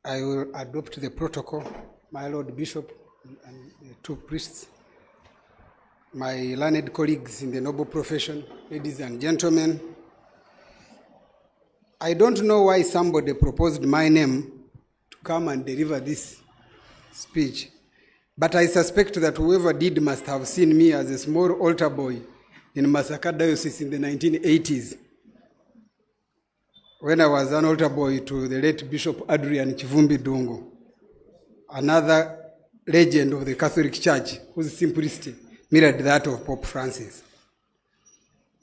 I will adopt the protocol, my Lord Bishop and the two priests, my learned colleagues in the noble profession, ladies and gentlemen. I don't know why somebody proposed my name to come and deliver this speech, but I suspect that whoever did must have seen me as a small altar boy in Masaka Diocese in the 1980s, when I was an altar boy to the late Bishop Adrian Chivumbi Dungu, another legend of the Catholic Church whose simplicity mirrored that of Pope Francis.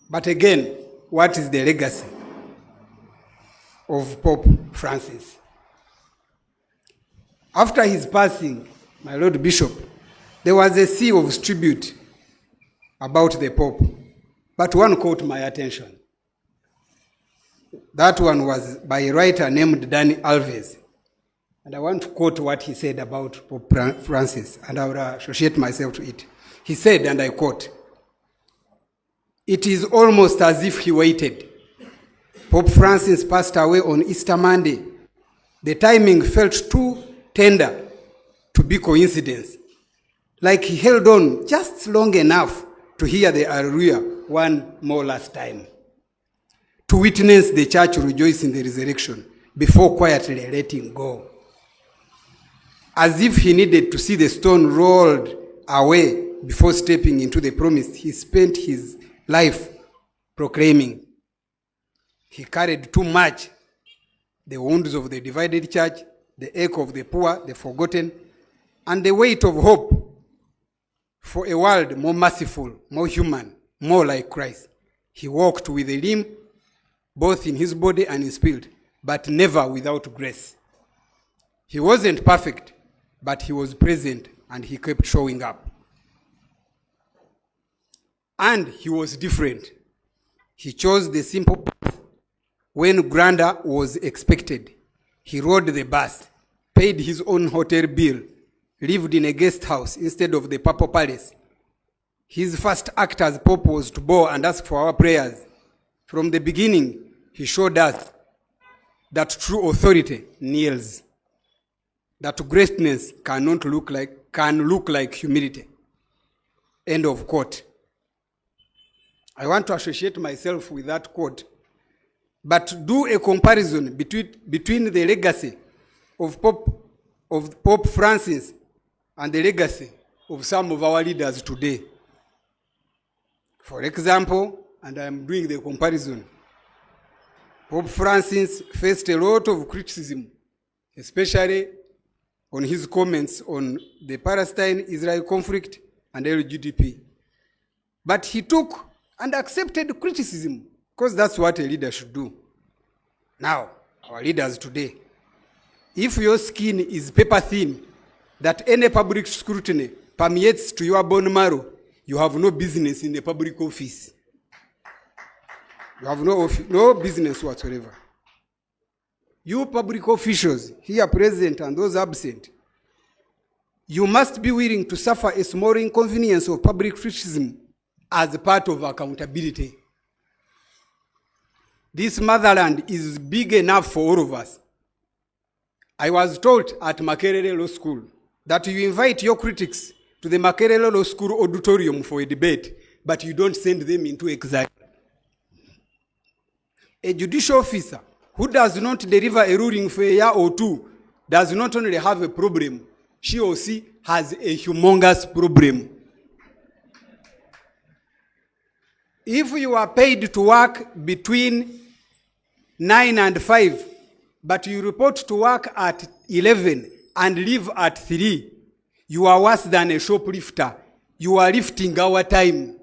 But again, what is the legacy of Pope Francis? After his passing, my Lord Bishop, there was a sea of tribute about the Pope, but one caught my attention. That one was by a writer named Danny Alves. And I want to quote what he said about Pope Francis, and I will associate myself to it. He said, and I quote, "It is almost as if he waited. Pope Francis passed away on Easter Monday. The timing felt too tender to be coincidence. Like he held on just long enough to hear the Alleluia one more last time, to witness the church rejoice in the resurrection before quietly letting go. As if he needed to see the stone rolled away before stepping into the promise he spent his life proclaiming. He carried too much, the wounds of the divided church, the ache of the poor, the forgotten, and the weight of hope for a world more merciful, more human, more like Christ. He walked with a limp, both in his body and in spirit, but never without grace. He wasn't perfect, but he was present and he kept showing up. And he was different. He chose the simple path when grandeur was expected. He rode the bus, paid his own hotel bill, lived in a guest house instead of the Papal Palace. His first act as Pope was to bow and ask for our prayers. From the beginning, he showed us that true authority kneels, that greatness can look like humility." End of quote. I want to associate myself with that quote, but do a comparison between the legacy of Pope Francis and the legacy of some of our leaders today. For example, and I am doing the comparison, Pope Francis faced a lot of criticism, especially on his comments on the Palestine-Israel conflict and LGBT. But he took and accepted criticism, because that's what a leader should do. Now, our leaders today, if your skin is paper thin, that any public scrutiny permeates to your bone marrow, you have no business in a public office. You have no business whatsoever. You public officials, here present and those absent, you must be willing to suffer a small inconvenience of public criticism as part of accountability. This motherland is big enough for all of us. I was taught at Makerere Law School that you invite your critics to the Makerere Law School auditorium for a debate, but you don't send them into exile. A judicial officer who does not deliver a ruling for a year or two does not only have a problem, she or she has a humongous problem. If you are paid to work between 9 and 5, but you report to work at 11 and leave at 3, you are worse than a shoplifter. You are lifting our time.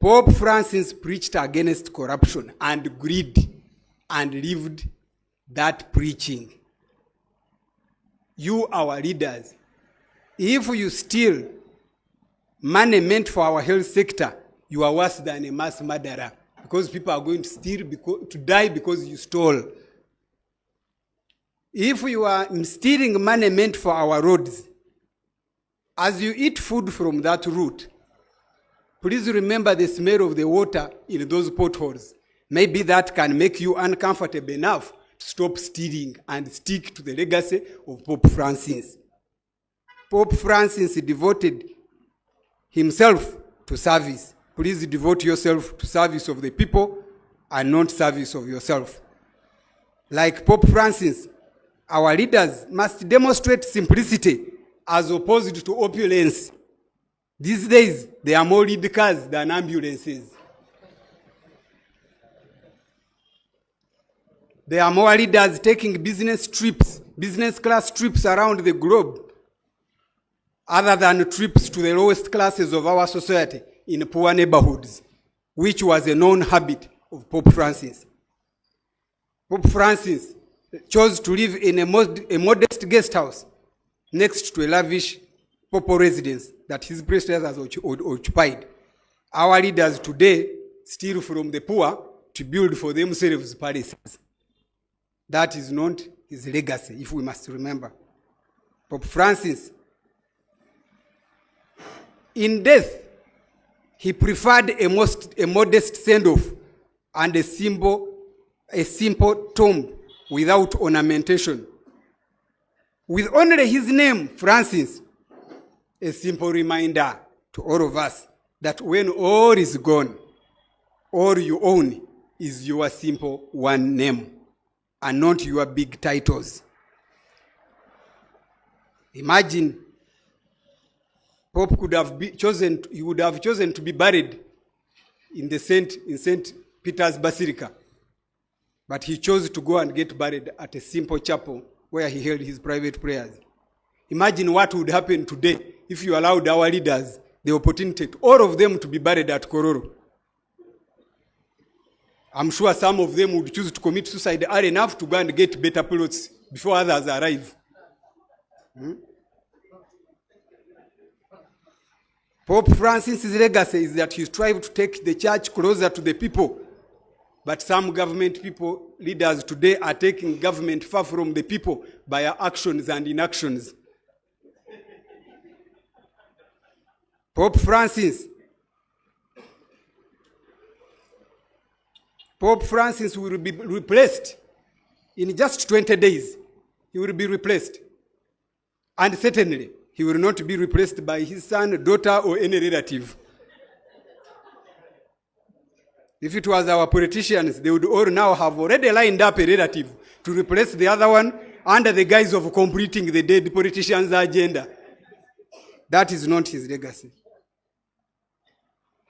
Pope Francis preached against corruption and greed and lived that preaching. You, our leaders, if you steal money meant for our health sector, you are worse than a mass murderer, because people are going to steal to die because you stole. If you are stealing money meant for our roads, as you eat food from that root, please remember the smell of the water in those potholes. Maybe that can make you uncomfortable enough stop stealing and stick to the legacy of Pope Francis. Pope Francis devoted himself to service. Please devote yourself to service of the people and not service of yourself. Like Pope Francis, our leaders must demonstrate simplicity as opposed to opulence. These days, there are more lead cars than ambulances. There are more leaders taking business trips, business class trips around the globe, other than trips to the lowest classes of our society in poor neighborhoods, which was a known habit of Pope Francis. Pope Francis chose to live in a modest guest house next to a lavish papal residence that his predecessors occupied. Our leaders today steal from the poor to build for themselves palaces. That is not his legacy, if we must remember. Pope Francis, in death, he preferred a modest send-off and a simple tomb without ornamentation. With only his name, Francis, a simple reminder to all of us that when all is gone, all you own is your simple one name and not your big titles. Imagine Pope could have chosen to be buried in St. Peter's Basilica, but he chose to go and get buried at a simple chapel where he held his private prayers. Imagine what would happen today if you allowed our leaders the opportunity, all of them, to be buried at Kororo. I'm sure some of them would choose to commit suicide early enough to go and get better plots before others arrive. Pope Francis' legacy is that he strived to take the church closer to the people. But some government leaders today are taking government far from the people by actions and inactions. Pope Francis will be replaced in just 20 days. He will be replaced. And certainly, he will not be replaced by his son, daughter, or any relative. If it was our politicians, they would all now have already lined up a relative to replace the other one under the guise of completing the dead politician's agenda. That is not his legacy.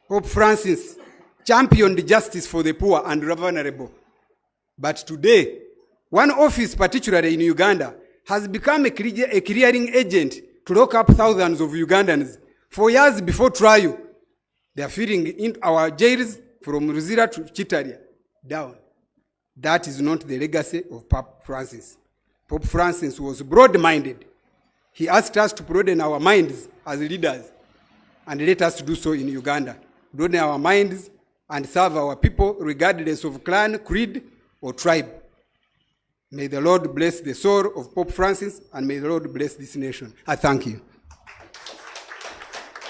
Pope Francis championed justice for the poor and vulnerable. But today, one office, particularly in Uganda, has become a clearing agent to lock up thousands of Ugandans. 4 years before trial, they are filling in our jails from Ruzira to Chitaria down. That is not the legacy of Pope Francis. Pope Francis was broad-minded. He asked us to broaden our minds as leaders, and let us do so in Uganda. Broaden our minds and serve our people regardless of clan, creed, or tribe. May the Lord bless the soul of Pope Francis, and may the Lord bless this nation. I thank you.